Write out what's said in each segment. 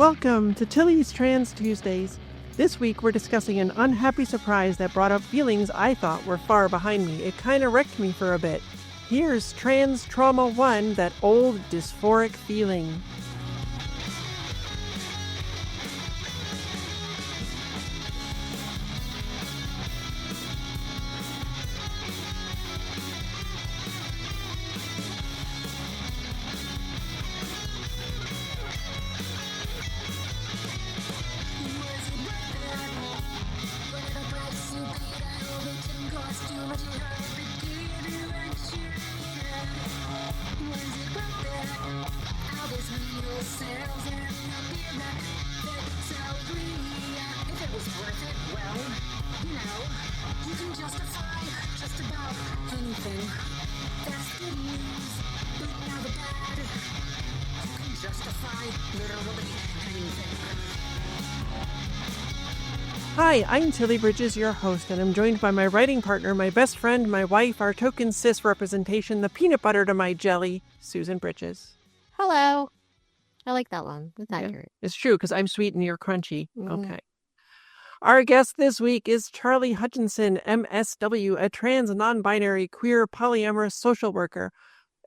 Welcome to Tilly's Trans Tuesdays. This week we're discussing an unhappy surprise that brought up feelings I thought were far behind me. It kinda wrecked me for a bit. Here's Trans Trauma 1, that old dysphoric feeling. Hi, I'm Tilly Bridges, your host, and I'm joined by my writing partner, my best friend, my wife, our token cis representation, the peanut butter to my jelly, Susan Bridges. Hello. I like that one. It's accurate. It's true, because I'm sweet and you're crunchy. Okay. Our guest this week is Charlie Hutchinson, MSW, a trans, non-binary, queer, polyamorous social worker.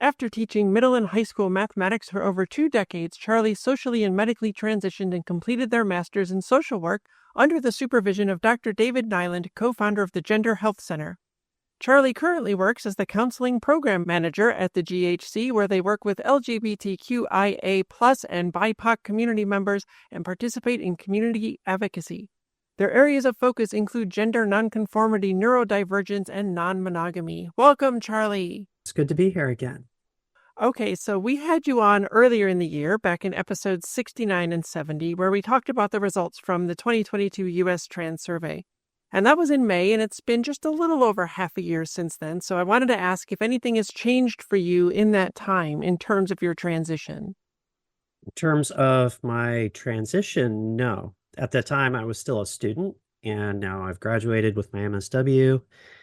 After teaching middle and high school mathematics for over 2 decades, Charlie socially and medically transitioned and completed their master's in social work under the supervision of Dr. David Nyland, co-founder of the Gender Health Center. Charlie currently works as the counseling program manager at the GHC, where they work with LGBTQIA+ and BIPOC community members and participate in community advocacy. Their areas of focus include gender nonconformity, neurodivergence, and non-monogamy. Welcome, Charlie. It's good to be here again. Okay, so we had you on earlier in the year, back in episodes 69 and 70, where we talked about the results from the 2022 U.S. Trans Survey. And that was in May, and it's been just a little over half a year since then. So I wanted to ask if anything has changed for you in that time in terms of your transition. In terms of my transition, no. At that time, I was still a student, and now I've graduated with my MSW.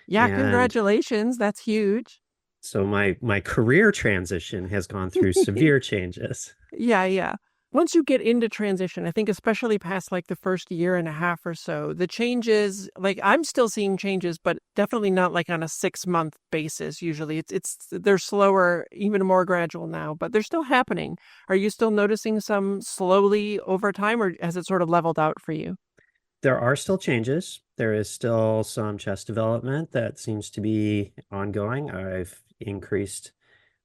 Yeah, congratulations. That's huge. So my career transition has gone through severe changes. Yeah. Once you get into transition, I think especially past like the first year and a half or so, the changes, like I'm still seeing changes, but definitely not like on a 6-month basis. Usually they're slower, even more gradual now, but they're still happening. Are you still noticing some slowly over time, or has it sort of leveled out for you? There are still changes. There is still some chest development that seems to be ongoing. I've increased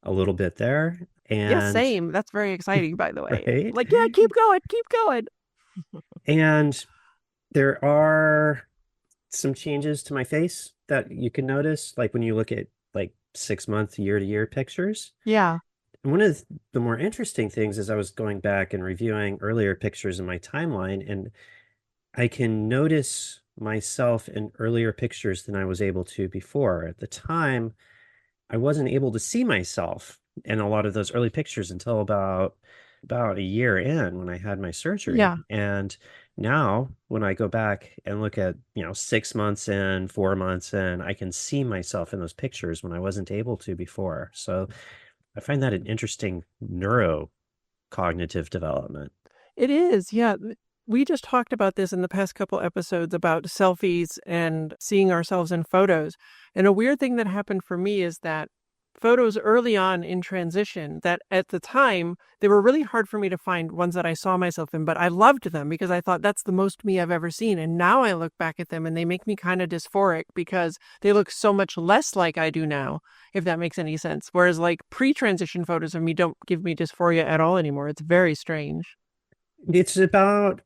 a little bit there. And yeah, same. That's very exciting, by the way. Right? Like, yeah, keep going. And there are some changes to my face that you can notice, like when you look at like 6-month, year-to-year pictures. Yeah. And one of the more interesting things is I was going back and reviewing earlier pictures in my timeline, and I can notice myself in earlier pictures than I was able to before. At the time, I wasn't able to see myself in a lot of those early pictures until about a year in, when I had my surgery. Yeah. And now when I go back and look at, 6 months in, 4 months in, I can see myself in those pictures when I wasn't able to before. So I find that an interesting neurocognitive development. It is, yeah. We just talked about this in the past couple episodes about selfies and seeing ourselves in photos. And a weird thing that happened for me is that photos early on in transition, that at the time, they were really hard for me to find ones that I saw myself in, but I loved them because I thought that's the most me I've ever seen. And now I look back at them and they make me kind of dysphoric because they look so much less like I do now, if that makes any sense. Whereas like pre-transition photos of me don't give me dysphoria at all anymore. It's very strange. It's about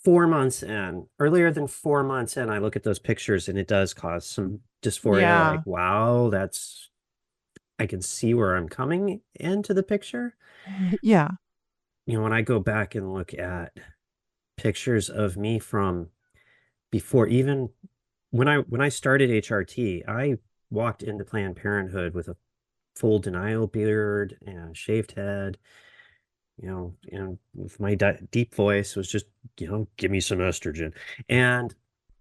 4 months in. Earlier than 4 months in, I look at those pictures and it does cause some dysphoria. Yeah. Like, wow, I can see where I'm coming into the picture. Yeah. When I go back and look at pictures of me from before, even when I started HRT, I walked into Planned Parenthood with a full denial beard and shaved head. And with my deep voice was just, give me some estrogen. And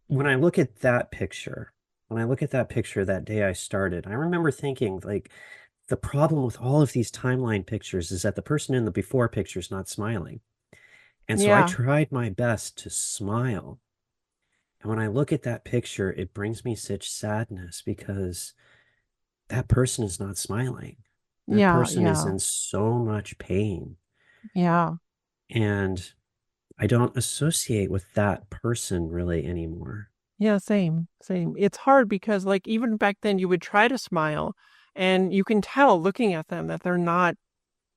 when I look at that picture that day I started, I remember thinking, like, the problem with all of these timeline pictures is that the person in the before picture is not smiling. And so I Yeah. tried my best to smile. And when I look at that picture, it brings me such sadness because that person is not smiling. That Yeah. person is Yeah. in so much pain. Yeah. And I don't associate with that person really anymore. Yeah, same, same. It's hard because, like, even back then, you would try to smile, and you can tell looking at them that they're not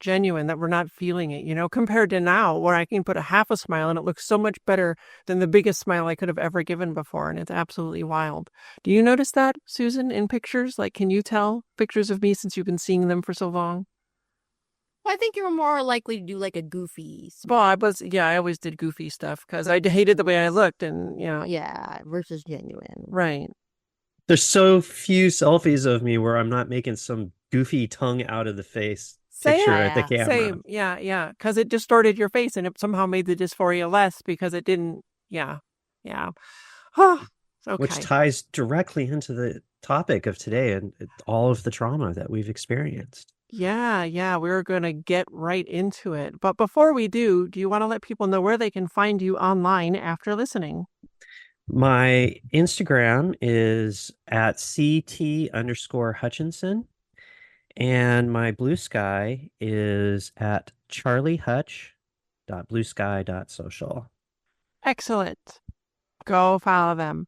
genuine, that we're not feeling it, compared to now, where I can put a half a smile and it looks so much better than the biggest smile I could have ever given before. And it's absolutely wild. Do you notice that, Susan, in pictures? Like, can you tell pictures of me since you've been seeing them for so long? Well, I think you're more likely to do like a goofy Well, I always did goofy stuff because I hated the way I looked. And, yeah, versus genuine. right. There's so few selfies of me where I'm not making some goofy tongue out of the face Same. picture at the Yeah. camera. Same. Yeah, yeah. Because it distorted your face and it somehow made the dysphoria less because it didn't. Yeah. Yeah. Okay. Which ties directly into the topic of today and all of the trauma that we've experienced. Yeah. We're going to get right into it. But before we do you want to let people know where they can find you online after listening? My Instagram is at CT_Hutchinson. And my Bluesky is at charliehutch.bluesky.social. Excellent. Go follow them.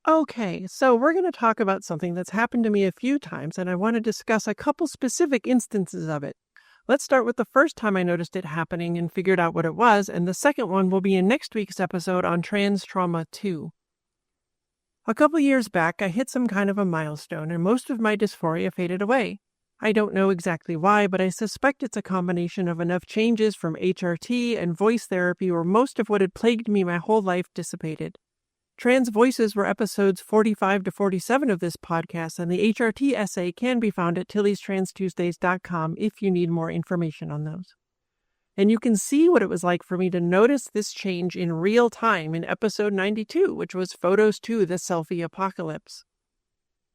Okay, so we're going to talk about something that's happened to me a few times, and I want to discuss a couple specific instances of it. Let's start with the first time I noticed it happening and figured out what it was, and the second one will be in next week's episode on trans trauma 2. A couple years back, I hit some kind of a milestone, and most of my dysphoria faded away. I don't know exactly why, but I suspect it's a combination of enough changes from HRT and voice therapy where most of what had plagued me my whole life dissipated. Trans voices were episodes 45 to 47 of this podcast, and the HRT essay can be found at tillystranstuesdays.com if you need more information on those. And you can see what it was like for me to notice this change in real time in episode 92, which was Photos 2, the Selfie Apocalypse.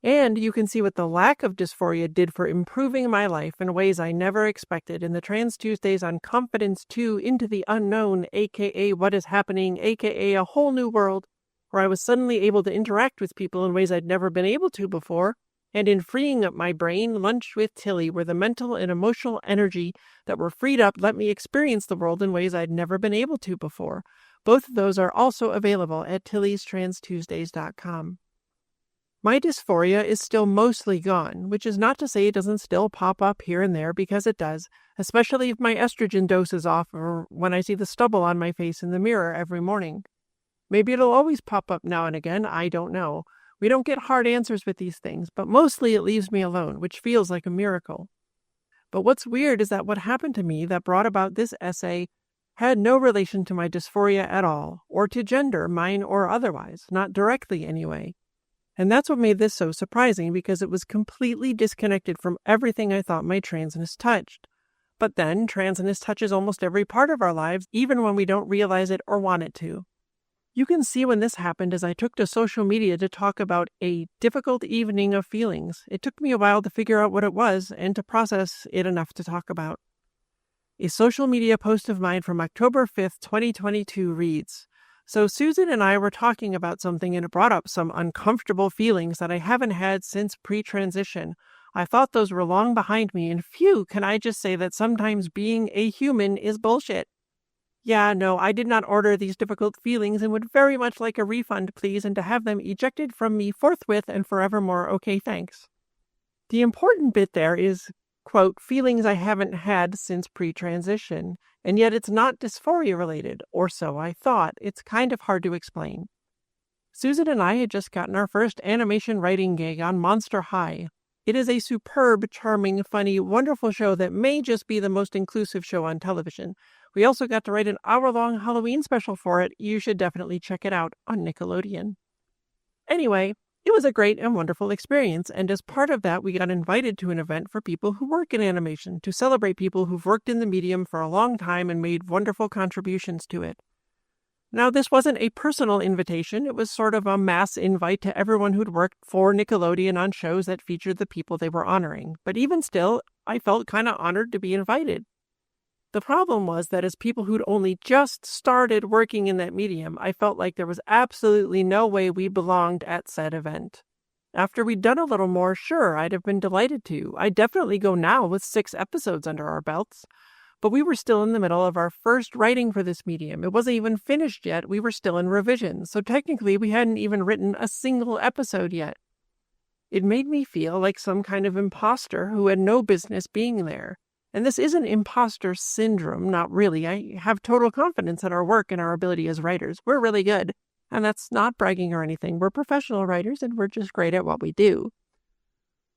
And you can see what the lack of dysphoria did for improving my life in ways I never expected in the Trans Tuesdays on Confidence 2 Into the Unknown, aka What is Happening, aka A Whole New World, where I was suddenly able to interact with people in ways I'd never been able to before, and in freeing up my brain, Lunch with Tilly, where the mental and emotional energy that were freed up let me experience the world in ways I'd never been able to before. Both of those are also available at tillystranstuesdays.com. My dysphoria is still mostly gone, which is not to say it doesn't still pop up here and there, because it does, especially if my estrogen dose is off or when I see the stubble on my face in the mirror every morning. Maybe it'll always pop up now and again, I don't know. We don't get hard answers with these things, but mostly it leaves me alone, which feels like a miracle. But what's weird is that what happened to me that brought about this essay had no relation to my dysphoria at all, or to gender, mine or otherwise, not directly anyway. And that's what made this so surprising, because it was completely disconnected from everything I thought my transness touched. But then, transness touches almost every part of our lives, even when we don't realize it or want it to. You can see when this happened as I took to social media to talk about a difficult evening of feelings. It took me a while to figure out what it was and to process it enough to talk about. A social media post of mine from October 5th, 2022 reads, "So Susan and I were talking about something and it brought up some uncomfortable feelings that I haven't had since pre-transition. I thought those were long behind me, and phew, can I just say that sometimes being a human is bullshit. Yeah, no, I did not order these difficult feelings and would very much like a refund, please, and to have them ejected from me forthwith and forevermore. Okay, thanks." The important bit there is, quote, feelings I haven't had since pre-transition, and yet it's not dysphoria related, or so I thought. It's kind of hard to explain. Susan and I had just gotten our first animation writing gig on Monster High. It is a superb, charming, funny, wonderful show that may just be the most inclusive show on television. We also got to write an hour-long Halloween special for it. You should definitely check it out on Nickelodeon. Anyway, it was a great and wonderful experience, and as part of that, we got invited to an event for people who work in animation to celebrate people who've worked in the medium for a long time and made wonderful contributions to it. Now, this wasn't a personal invitation. It was sort of a mass invite to everyone who'd worked for Nickelodeon on shows that featured the people they were honoring. But even still, I felt kind of honored to be invited. The problem was that as people who'd only just started working in that medium, I felt like there was absolutely no way we belonged at said event. After we'd done a little more, sure, I'd have been delighted to. I'd definitely go now with 6 episodes under our belts. But we were still in the middle of our first writing for this medium. It wasn't even finished yet. We were still in revision. So technically, we hadn't even written a single episode yet. It made me feel like some kind of imposter who had no business being there. And this isn't imposter syndrome, not really. I have total confidence in our work and our ability as writers. We're really good. And that's not bragging or anything. We're professional writers and we're just great at what we do.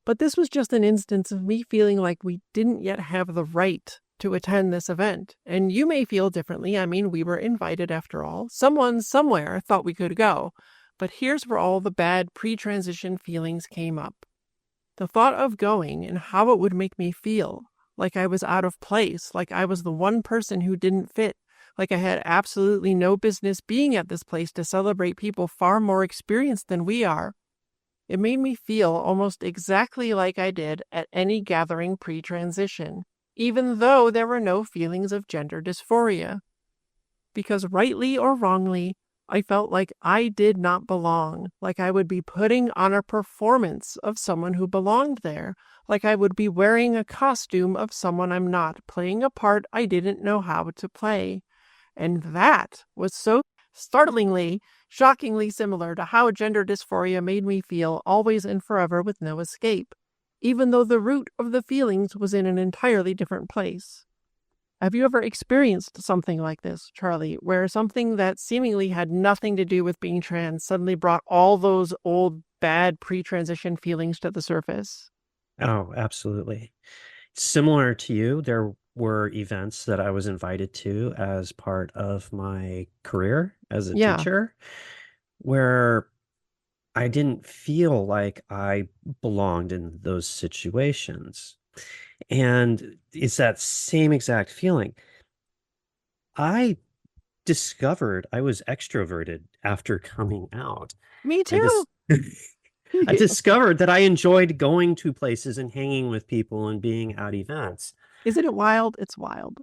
But this was just an instance of me feeling like we didn't yet have the right to attend this event. And you may feel differently. I mean, we were invited after all. Someone somewhere thought we could go. But here's where all the bad pre-transition feelings came up. The thought of going and how it would make me feel, like I was out of place, like I was the one person who didn't fit, like I had absolutely no business being at this place to celebrate people far more experienced than we are. It made me feel almost exactly like I did at any gathering pre-transition, even though there were no feelings of gender dysphoria. Because rightly or wrongly, I felt like I did not belong, like I would be putting on a performance of someone who belonged there, like I would be wearing a costume of someone I'm not, playing a part I didn't know how to play. And that was so startlingly, shockingly similar to how gender dysphoria made me feel always and forever with no escape, even though the root of the feelings was in an entirely different place. Have you ever experienced something like this, Charlie, where something that seemingly had nothing to do with being trans suddenly brought all those old bad pre-transition feelings to the surface? Oh, absolutely. Similar to you, there were events that I was invited to as part of my career as a Yeah. teacher where I didn't feel like I belonged in those situations. And it's that same exact feeling. I discovered I was extroverted after coming out. Me I too. just I discovered that I enjoyed going to places and hanging with people and being at events. Isn't it wild? It's wild.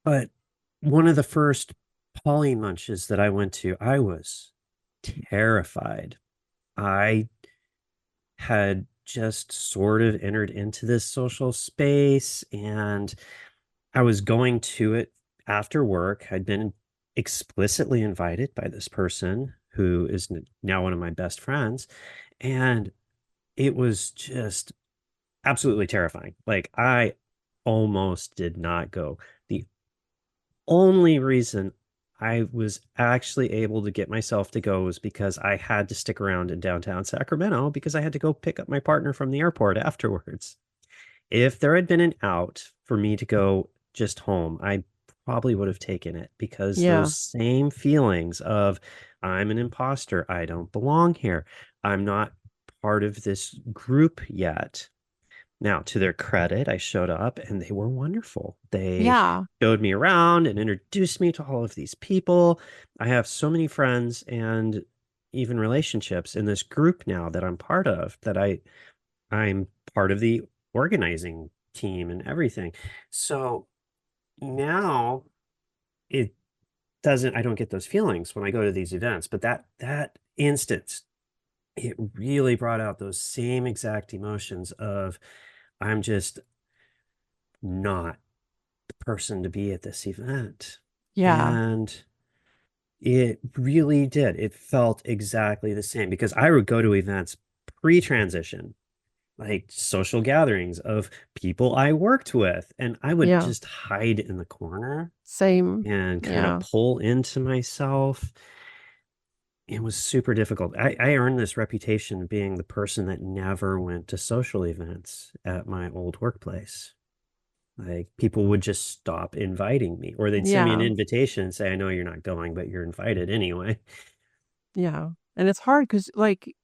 But one of the first poly munches that I went to, I was terrified. I had just sort of entered into this social space and I was going to it after work. I'd been explicitly invited by this person who is now one of my best friends. And it was just absolutely terrifying. Like, I almost did not go. The only reason I was actually able to get myself to go was because I had to stick around in downtown Sacramento because I had to go pick up my partner from the airport afterwards. If there had been an out for me to go just home, I probably would have taken it because Yeah. those same feelings of I'm an imposter, I don't belong here, I'm not part of this group yet. Now, to their credit, I showed up and they were wonderful. They Yeah. showed me around and introduced me to all of these people. I have so many friends and even relationships in this group now that I'm part of, that I'm part of the organizing team and everything. So now it I don't get those feelings when I go to these events, but that instance, it really brought out those same exact emotions of I'm just not the person to be at this event. Yeah. And it really did. It felt exactly the same because I would go to events pre-transition, like social gatherings of people I worked with, and I would Yeah. just hide in the corner Same. and kind of Yeah. pull into myself. It was super difficult. I earned this reputation of being the person that never went to social events at my old workplace. Like, people would just stop inviting me, or they'd send me an Yeah. invitation and say, I know you're not going, but you're invited anyway. Yeah. And it's hard because, like,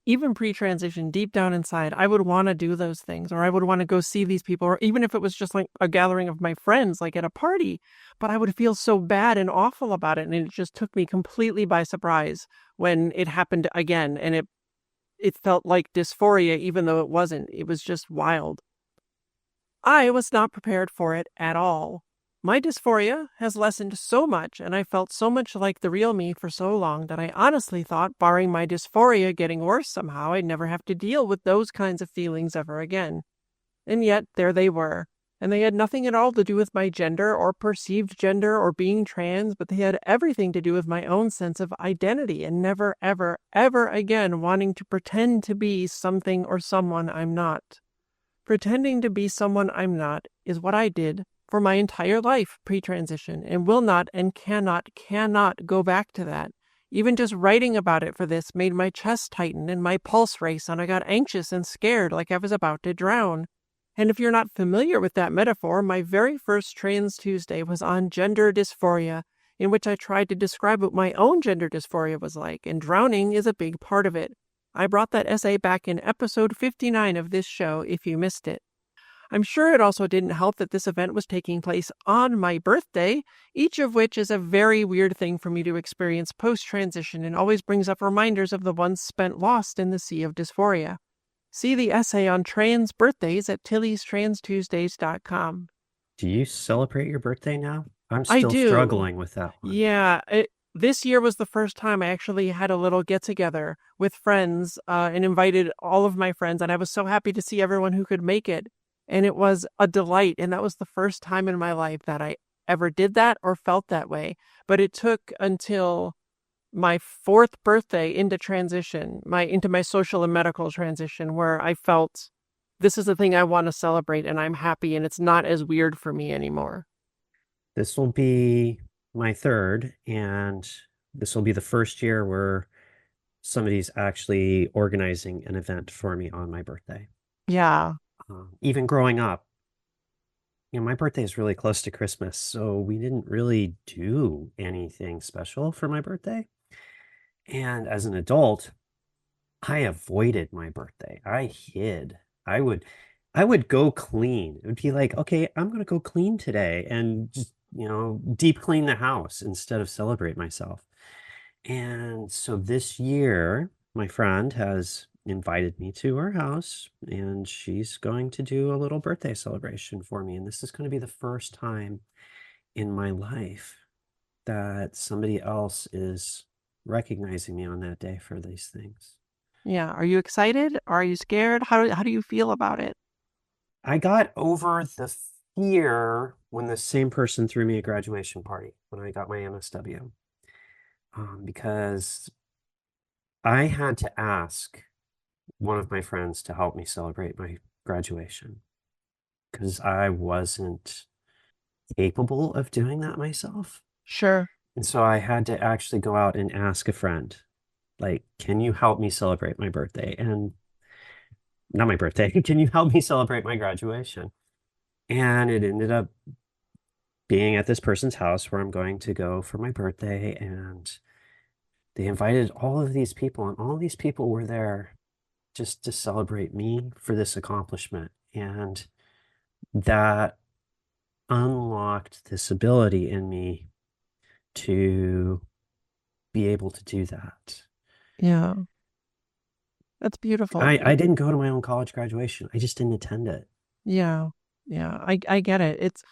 even pre-transition, deep down inside, I would want to do those things, or I would want to go see these people, or even if it was just like a gathering of my friends, like at a party, but I would feel so bad and awful about it. And it just took me completely by surprise when it happened again. And it felt like dysphoria, even though it wasn't. It was just wild. I was not prepared for it at all. My dysphoria has lessened so much, and I felt so much like the real me for so long that I honestly thought, barring my dysphoria getting worse somehow, I'd never have to deal with those kinds of feelings ever again. And yet, there they were. And they had nothing at all to do with my gender or perceived gender or being trans, but they had everything to do with my own sense of identity and never, ever, ever again wanting to pretend to be something or someone I'm not. Pretending to be someone I'm not is what I did for my entire life pre-transition and will not and cannot go back to that. Even just writing about it for this made my chest tighten and my pulse race, and I got anxious and scared like I was about to drown. And if you're not familiar with that metaphor, my very first Trans Tuesday was on gender dysphoria, in which I tried to describe what my own gender dysphoria was like, and drowning is a big part of it. I brought that essay back in episode 59 of this show if you missed it. I'm sure it also didn't help that this event was taking place on my birthday, each of which is a very weird thing for me to experience post-transition and always brings up reminders of the ones spent lost in the sea of dysphoria. See the essay on trans birthdays at tillystranstuesdays.com. Do you celebrate your birthday now? I'm I still do. struggling with that one. Yeah, this year was the first time I actually had a little get-together with friends and invited all of my friends, and I was so happy to see everyone who could make it. And it was a delight, and that was the first time in my life that I ever did that or felt that way. But it took until my fourth birthday into transition, into my social and medical transition, where I felt this is the thing I want to celebrate, and I'm happy, and it's not as weird for me anymore. This will be my third, and this will be the first year where somebody's actually organizing an event for me on my birthday. Yeah. Even growing up, my birthday is really close to Christmas, so we didn't really do anything special for my birthday. And as an adult, I avoided my birthday. I hid. I would go clean. It would be like, okay, I'm going to go clean today and just, deep clean the house instead of celebrate myself. And so this year, my friend has invited me to her house, and she's going to do a little birthday celebration for me. And this is going to be the first time in my life that somebody else is recognizing me on that day for these things. Yeah. Are you excited? Are you scared? How do you feel about it? I got over the fear when the same person threw me a graduation party when I got my MSW, because I had to ask one of my friends to help me celebrate my graduation because I wasn't capable of doing that myself. Sure. And so I had to actually go out and ask a friend, like, can you help me celebrate my birthday? And not my birthday, can you help me celebrate my graduation? And it ended up being at this person's house where I'm going to go for my birthday. And they invited all of these people, and all these people were there just to celebrate me for this accomplishment. And that unlocked this ability in me to be able to do that. Yeah. That's beautiful. I didn't go to my own college graduation. I just didn't attend it. Yeah. Yeah. I get it. It's,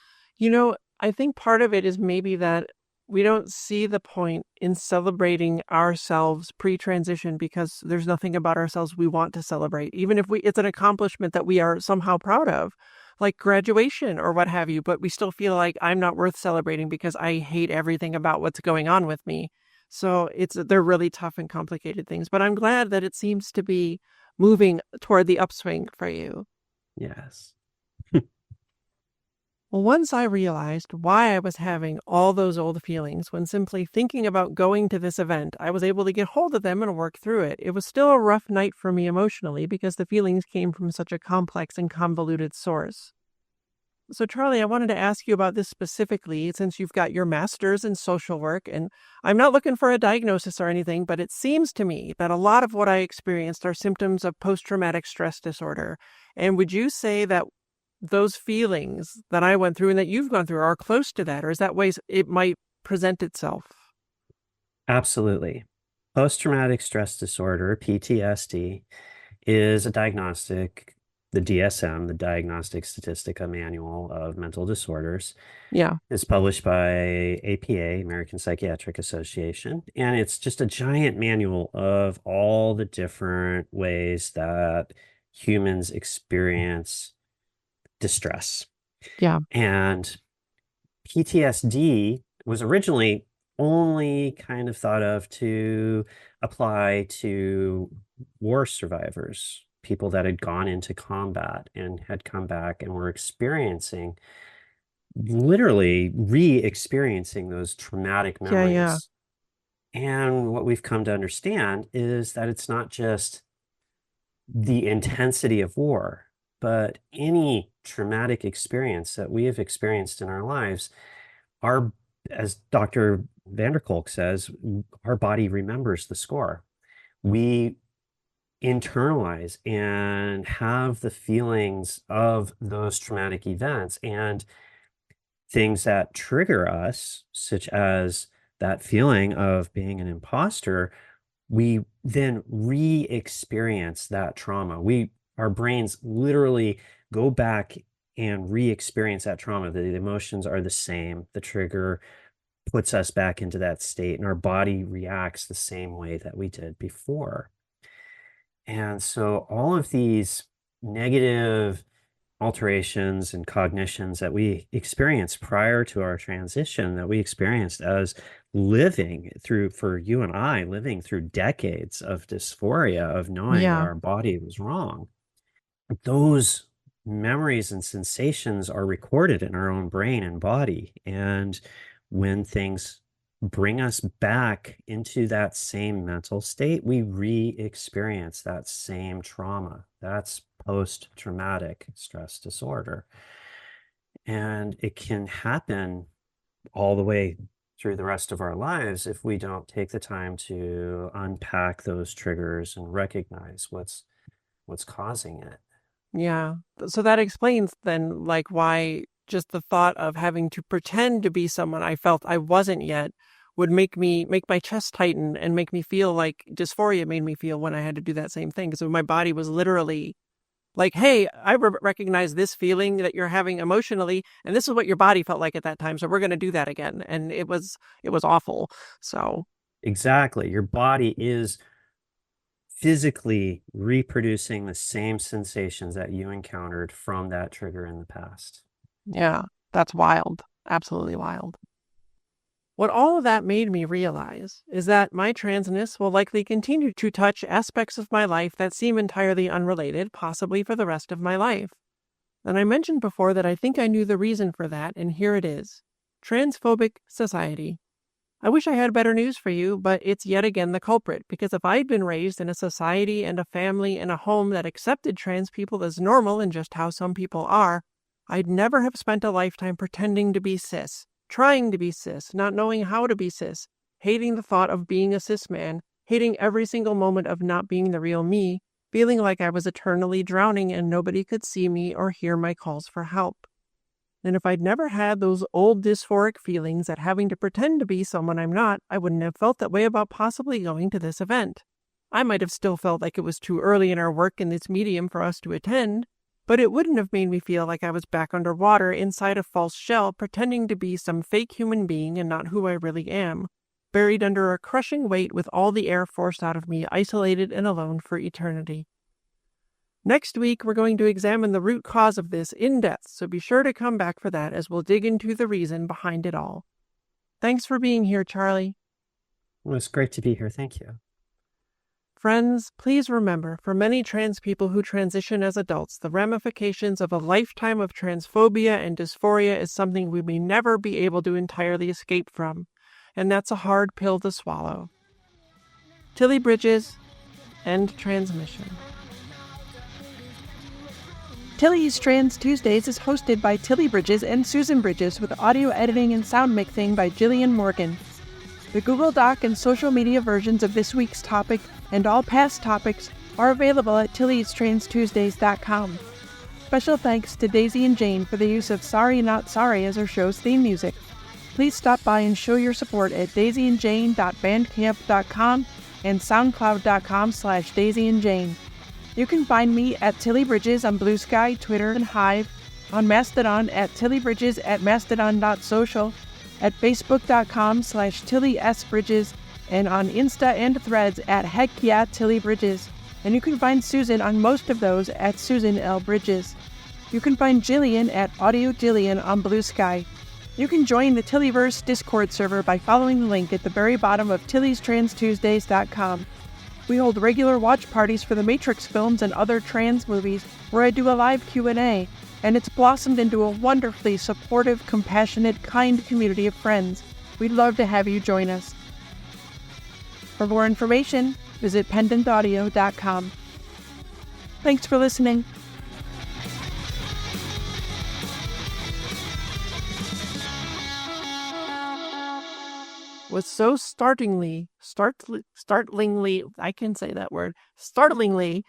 I think part of it is maybe that we don't see the point in celebrating ourselves pre-transition because there's nothing about ourselves we want to celebrate, even if it's an accomplishment that we are somehow proud of, like graduation or what have you, but we still feel like I'm not worth celebrating because I hate everything about what's going on with me. So they're really tough and complicated things, but I'm glad that it seems to be moving toward the upswing for you. Yes. Well, once I realized why I was having all those old feelings when simply thinking about going to this event, I was able to get hold of them and work through it. It was still a rough night for me emotionally because the feelings came from such a complex and convoluted source. So, Charlie, I wanted to ask you about this specifically since you've got your master's in social work, and I'm not looking for a diagnosis or anything, but it seems to me that a lot of what I experienced are symptoms of post-traumatic stress disorder. And would you say that those feelings that I went through and that you've gone through are close to that, or is that ways it might present itself? Absolutely. Post-traumatic stress disorder, PTSD, is a diagnostic the DSM, the Diagnostic Statistica Manual of Mental Disorders. Yeah. It's published by APA, American Psychiatric Association, and it's just a giant manual of all the different ways that humans experience distress. Yeah. And PTSD was originally only kind of thought of to apply to war survivors, people that had gone into combat and had come back and were literally re-experiencing those traumatic memories. Yeah. And what we've come to understand is that it's not just the intensity of war, but any traumatic experience that we have experienced in our lives, as Dr. Vanderkolk says, our body remembers the score. We internalize and have the feelings of those traumatic events, and things that trigger us, such as that feeling of being an imposter, we then re-experience that trauma. Our brains literally go back and re-experience that trauma. The emotions are the same. The trigger puts us back into that state, and our body reacts the same way that we did before. And so all of these negative alterations and cognitions that we experienced prior to our transition, that we experienced as for you and I, living through decades of dysphoria, of knowing that our body was wrong, those memories and sensations are recorded in our own brain and body. And when things bring us back into that same mental state, we re-experience that same trauma. That's post-traumatic stress disorder. And it can happen all the way through the rest of our lives if we don't take the time to unpack those triggers and recognize what's causing it. Yeah. So that explains then, like, why just the thought of having to pretend to be someone I felt I wasn't yet would make my chest tighten and make me feel like dysphoria made me feel when I had to do that same thing. So my body was literally like, hey, I recognize this feeling that you're having emotionally, and this is what your body felt like at that time. So we're going to do that again. And it was awful. So exactly. Your body is physically reproducing the same sensations that you encountered from that trigger in the past. Yeah, that's wild. Absolutely wild. What all of that made me realize is that my transness will likely continue to touch aspects of my life that seem entirely unrelated, possibly for the rest of my life. And I mentioned before that I think I knew the reason for that, and here it is. Transphobic society. I wish I had better news for you, but it's yet again the culprit, because if I'd been raised in a society and a family and a home that accepted trans people as normal and just how some people are, I'd never have spent a lifetime pretending to be cis, trying to be cis, not knowing how to be cis, hating the thought of being a cis man, hating every single moment of not being the real me, feeling like I was eternally drowning and nobody could see me or hear my calls for help. And if I'd never had those old dysphoric feelings that having to pretend to be someone I'm not, I wouldn't have felt that way about possibly going to this event. I might have still felt like it was too early in our work in this medium for us to attend, but it wouldn't have made me feel like I was back underwater inside a false shell pretending to be some fake human being and not who I really am, buried under a crushing weight with all the air forced out of me, isolated and alone for eternity. Next week, we're going to examine the root cause of this in depth, so be sure to come back for that as we'll dig into the reason behind it all. Thanks for being here, Charlie. Well, it's great to be here. Thank you. Friends, please remember, for many trans people who transition as adults, the ramifications of a lifetime of transphobia and dysphoria is something we may never be able to entirely escape from, and that's a hard pill to swallow. Tilly Bridges, end transmission. Tilly's Trans Tuesdays is hosted by Tilly Bridges and Susan Bridges with audio editing and sound mixing by Jillian Morgan. The Google Doc and social media versions of this week's topic and all past topics are available at tillystranstuesdays.com. Special thanks to Daisy and Jane for the use of Sorry Not Sorry as our show's theme music. Please stop by and show your support at daisyandjane.bandcamp.com and soundcloud.com/daisyandjane. You can find me at Tilly Bridges on Bluesky, Twitter, and Hive, on Mastodon at Tilly Bridges at mastodon.social, at facebook.com/TillySBridges, and on Insta and Threads at Heck Yeah Tilly Bridges. And you can find Susan on most of those at Susan L. Bridges. You can find Jillian at Audio Jillian on Bluesky. You can join the Tillyverse Discord server by following the link at the very bottom of TillysTransTuesdays.com. We hold regular watch parties for the Matrix films and other trans movies where I do a live Q&A, and it's blossomed into a wonderfully supportive, compassionate, kind community of friends. We'd love to have you join us. For more information, visit pendantaudio.com. Thanks for listening. Was so startlingly, I can say that word, startlingly